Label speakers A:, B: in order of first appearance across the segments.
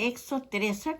A: 163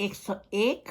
A: 101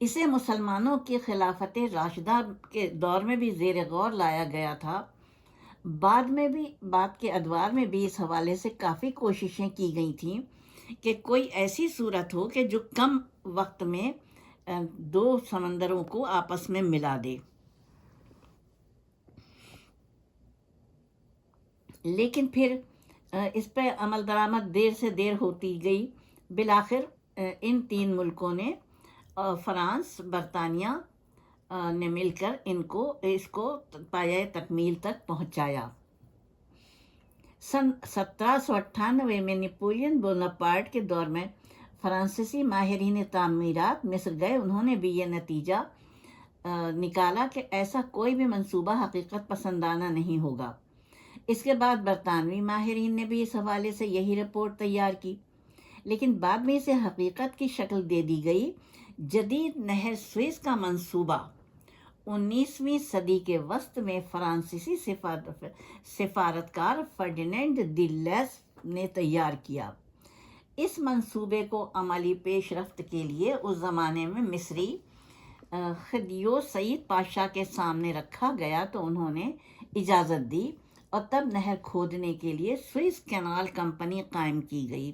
A: اسے مسلمانوں کی خلافت راشدہ کے دور میں بھی زیر غور لایا گیا تھا۔ بعد کے ادوار میں بھی اس حوالے سے کافی کوششیں کی گئی تھیں کہ کوئی ایسی صورت ہو کہ جو کم وقت میں دو سمندروں کو آپس میں ملا دے، لیکن پھر اس پہ عمل درآمد دیر سے دیر ہوتی گئی۔ بالآخر ان تین ملکوں نے، فرانس، برطانیہ نے مل کر اس کو پایۂ تکمیل تک پہنچایا۔ سن 1798 میں نیپولین بوناپارٹ کے دور میں فرانسیسی ماہرین تعمیرات مصر گئے۔ انہوں نے بھی یہ نتیجہ نکالا کہ ایسا کوئی بھی منصوبہ حقیقت پسندانہ نہیں ہوگا۔ اس کے بعد برطانوی ماہرین نے بھی اس حوالے سے یہی رپورٹ تیار کی، لیکن بعد میں اسے حقیقت کی شکل دے دی گئی۔ جدید نہر سوئس کا منصوبہ 19ویں صدی کے وسط میں فرانسیسی سفارتکار فرڈینینڈ دی لیس نے تیار کیا۔ اس منصوبے کو عملی پیش رفت کے لیے اس زمانے میں مصری خدیو سعید پاشا کے سامنے رکھا گیا تو انہوں نے اجازت دی، اور تب نہر کھودنے کے لیے سوئس کینال کمپنی قائم کی گئی۔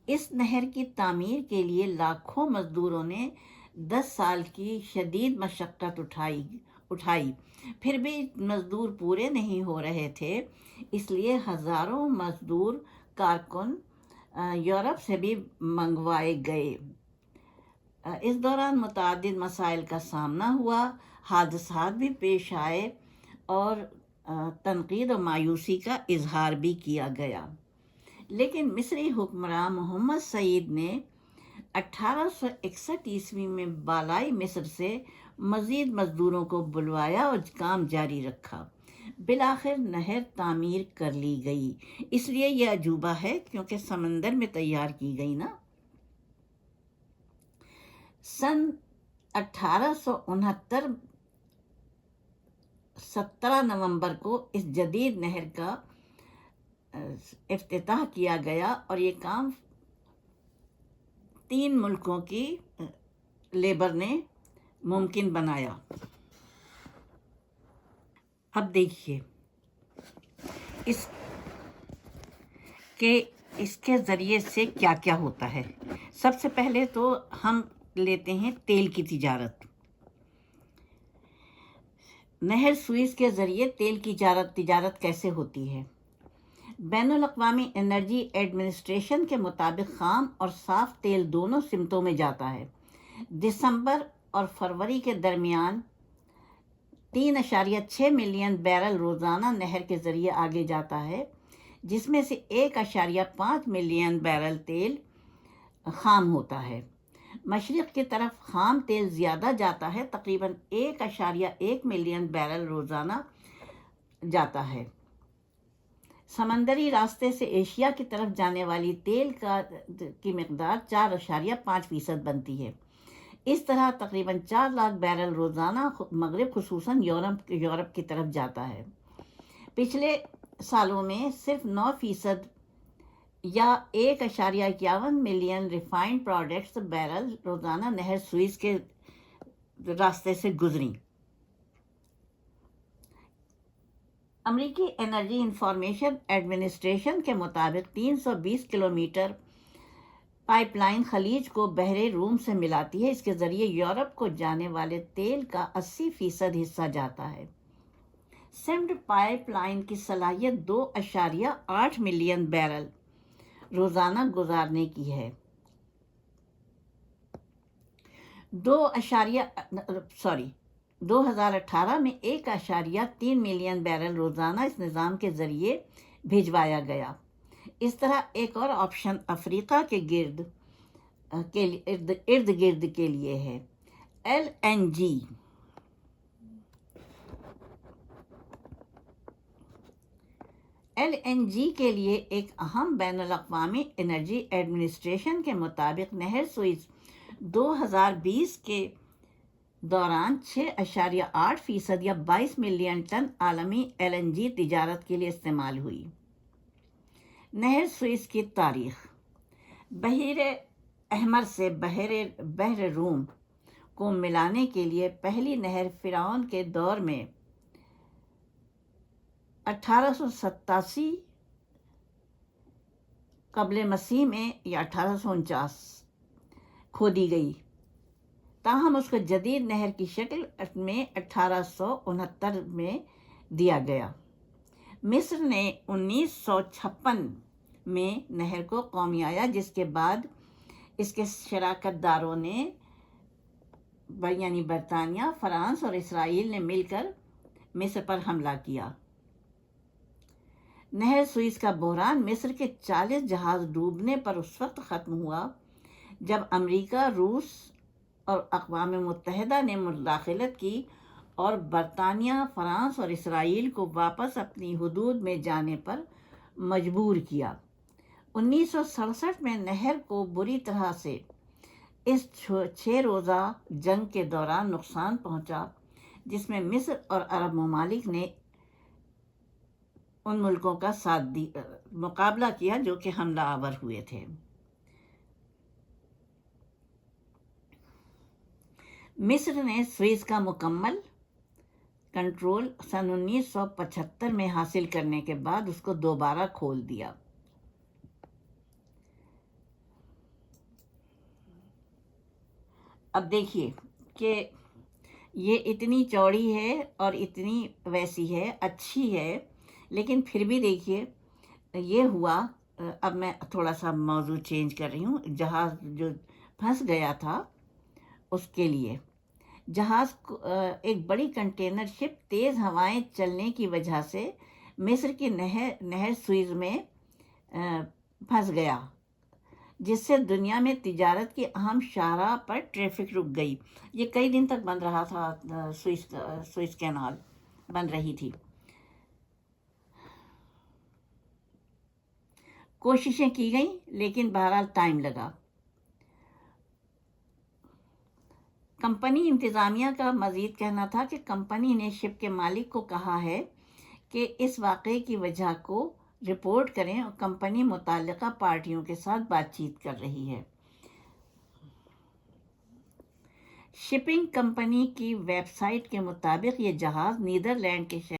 A: اس نہر کی تعمیر کے لیے لاکھوں مزدوروں نے 10 سال کی شدید مشقت اٹھائی، پھر بھی مزدور پورے نہیں ہو رہے تھے، اس لیے ہزاروں مزدور کارکن یورپ سے بھی منگوائے گئے۔ اس دوران متعدد مسائل کا سامنا ہوا، حادثات بھی پیش آئے اور تنقید و مایوسی کا اظہار بھی کیا گیا، لیکن مصری حکمراں محمد سعید نے 1861 عیسوی میں بالائی مصر سے مزید مزدوروں کو بلوایا اور کام جاری رکھا۔ بالآخر نہر تعمیر کر لی گئی، اس لیے یہ عجوبہ ہے کیونکہ سمندر میں تیار کی گئی نا۔ سن 1869 17 نومبر کو اس جدید نہر کا افتتاح کیا گیا، اور یہ کام 3 ملکوں کی لیبر نے ممکن بنایا۔ اب دیکھیے اس کے ذریعے سے کیا کیا ہوتا ہے۔ سب سے پہلے تو ہم لیتے ہیں تیل کی تجارت۔ نہر سوئس کے ذریعے تیل کی تجارت کیسے ہوتی ہے؟ بین الاقوامی انرجی ایڈمنسٹریشن کے مطابق خام اور صاف تیل دونوں سمتوں میں جاتا ہے۔ دسمبر اور فروری کے درمیان 3.6 ملین بیرل روزانہ نہر کے ذریعے آگے جاتا ہے، جس میں سے 1.5 ملین بیرل تیل خام ہوتا ہے۔ مشرق کی طرف خام تیل زیادہ جاتا ہے، تقریباً 1.1 ملین بیرل روزانہ جاتا ہے۔ سمندری راستے سے ایشیا کی طرف جانے والی تیل کی مقدار 4.5% بنتی ہے۔ اس طرح تقریباً 4 لاکھ بیرل روزانہ مغرب خصوصاً یورپ کی طرف جاتا ہے۔ پچھلے سالوں میں صرف 9% یا 1.51 ملین ریفائنڈ پروڈکٹس بیرل روزانہ نہر سوئس کے راستے سے گزریں۔ امریکی انرجی انفارمیشن ایڈمنسٹریشن کے مطابق 320 کلومیٹر پائپ لائن خلیج کو بحر روم سے ملاتی ہے۔ اس کے ذریعے یورپ کو جانے والے تیل کا 80% حصہ جاتا ہے۔ سمڈ پائپ لائن کی صلاحیت 2.8 ملین بیرل روزانہ گزارنے کی ہے۔ 2018 میں 1.3 ملین بیرل روزانہ اس نظام کے ذریعے بھجوایا گیا۔ اس طرح ایک اور آپشن افریقہ کے ارد گرد کے لیے ہے۔ ایل این جی کے لیے ایک اہم بین الاقوامی انرجی ایڈمنسٹریشن کے مطابق نہر سوئس 2020 کے دوران 6.8% یا 22 ملین ٹن عالمی ایل این جی تجارت کے لیے استعمال ہوئی۔ نہر سوئس کی تاریخ۔ بحیر احمر سے بحر روم کو ملانے کے لیے پہلی نہر فرعون کے دور میں 1887 قبل مسیح میں یا 1849 کھودی گئی، تاہم اس کو جدید نہر کی شکل میں 1869 میں دیا گیا۔ مصر نے 1956 میں نہر کو قومیایا، جس کے بعد اس کے شراکت داروں نے یعنی برطانیہ، فرانس اور اسرائیل نے مل کر مصر پر حملہ کیا۔ نہر سوئس کا بحران مصر کے 40 جہاز ڈوبنے پر اس وقت ختم ہوا جب امریکہ، روس اور اقوام متحدہ نے مداخلت کی اور برطانیہ، فرانس اور اسرائیل کو واپس اپنی حدود میں جانے پر مجبور کیا۔ 1967 میں نہر کو بری طرح سے اس 6 روزہ جنگ کے دوران نقصان پہنچا، جس میں مصر اور عرب ممالک نے ان ملکوں کا مقابلہ کیا جو کہ حملہ آور ہوئے تھے۔ مصر نے سوئس کا مکمل کنٹرول سن 1975 میں حاصل کرنے کے بعد اس کو دوبارہ کھول دیا۔ اب دیکھیے کہ یہ اتنی چوڑی ہے اور اتنی ویسی ہے، اچھی ہے، لیکن پھر بھی دیکھیے یہ ہوا۔ اب میں تھوڑا سا موضوع چینج کر رہی ہوں۔ جہاز جو پھنس گیا تھا اس کے لیے، جہاز ایک بڑی کنٹینر شپ تیز ہوائیں چلنے کی وجہ سے مصر کی نہر سوئز میں پھنس گیا، جس سے دنیا میں تجارت کی اہم شاہراہ پر ٹریفک رک گئی۔ یہ کئی دن تک بند رہا تھا، سوئس کینال بند رہی تھی۔ کوششیں کی گئیں لیکن بہرحال ٹائم لگا۔ کمپنی انتظامیہ کا مزید کہنا تھا کہ کمپنی نے شپ کے مالک کو کہا ہے کہ اس واقعے کی وجہ کو رپورٹ کریں اور کمپنی متعلقہ پارٹیوں کے ساتھ بات چیت کر رہی ہے۔ شپنگ کمپنی کی ویب سائٹ کے مطابق یہ جہاز نیدرلینڈ کے